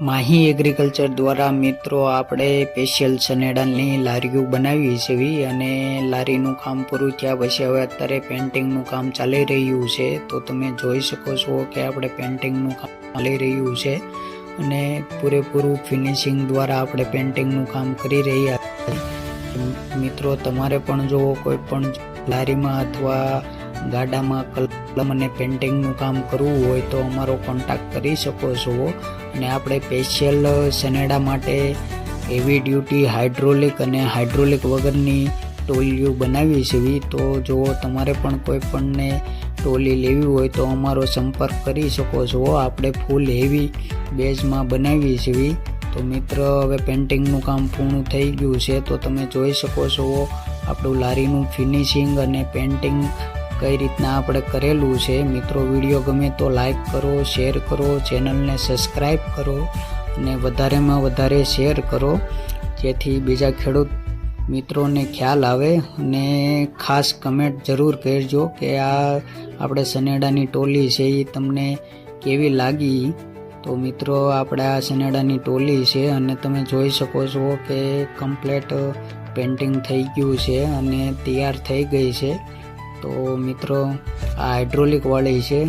Mahi agriculture દ્વારા મિત્રો આપણે સ્પેશિયલ સનેડાની લારીઓ બનાવી છે અને લારીનું કામ પૂરું થયા પછી હવે અત્યારે પેન્ટિંગનું કામ ચાલી રહ્યું છે। તો તમે જોઈ શકો છો કે આપણે પેન્ટિંગનું કામ ચાલી રહ્યું છે અને પૂરેપૂરું ફિનિશિંગ દ્વારા આપણે પેન્ટિંગનું કામ કરી રહ્યા છીએ। મિત્રો તમારે પણ જો કોઈ પણ લારીમાં અથવા ગાડામાં કલમ અને પેન્ટિંગનું કામ કરવું હોય તો અમારો કોન્ટેક્ટ કરી શકો છો અને આપણે સ્પેશિયલ સનેડા માટે હેવી ડ્યુટી હાઇડ્રોલિક વગરની ટોલીઓ બનાવી છે। તો જો તમારે પણ કોઈ પણને ટોલી લેવી હોય તો અમારો સંપર્ક કરી શકો છો। આપણે ફૂલ હેવી બેઝમાં બનાવી છે। તો મિત્ર હવે પેન્ટિંગનું કામ પૂર્ણ થઈ ગયું છે। તો તમે જોઈ શકો છો આપણું લારીનું ફિનિશિંગ અને પેન્ટિંગ કઈ રીતના આપણે કરેલું છે। મિત્રો વિડીયો ગમે તો લાઈક કરો, શેર કરો, ચેનલને સબસ્ક્રાઈબ કરો અને વધારેમાં વધારે શેર કરો જેથી બીજા ખેડૂત મિત્રોને ખ્યાલ આવે અને ખાસ કમેન્ટ જરૂર કરજો કે આ આપણે સનેડાની ટોલી છે એ તમને કેવી લાગી। તો મિત્રો આપણે આ સનેડાની ટોલી છે અને તમે જોઈ શકો છો કે કમ્પ્લેટ પેન્ટિંગ થઈ ગયું છે અને તૈયાર થઈ ગઈ છે। તો મિત્રો આ હાઇડ્રોલિક વાળી છે।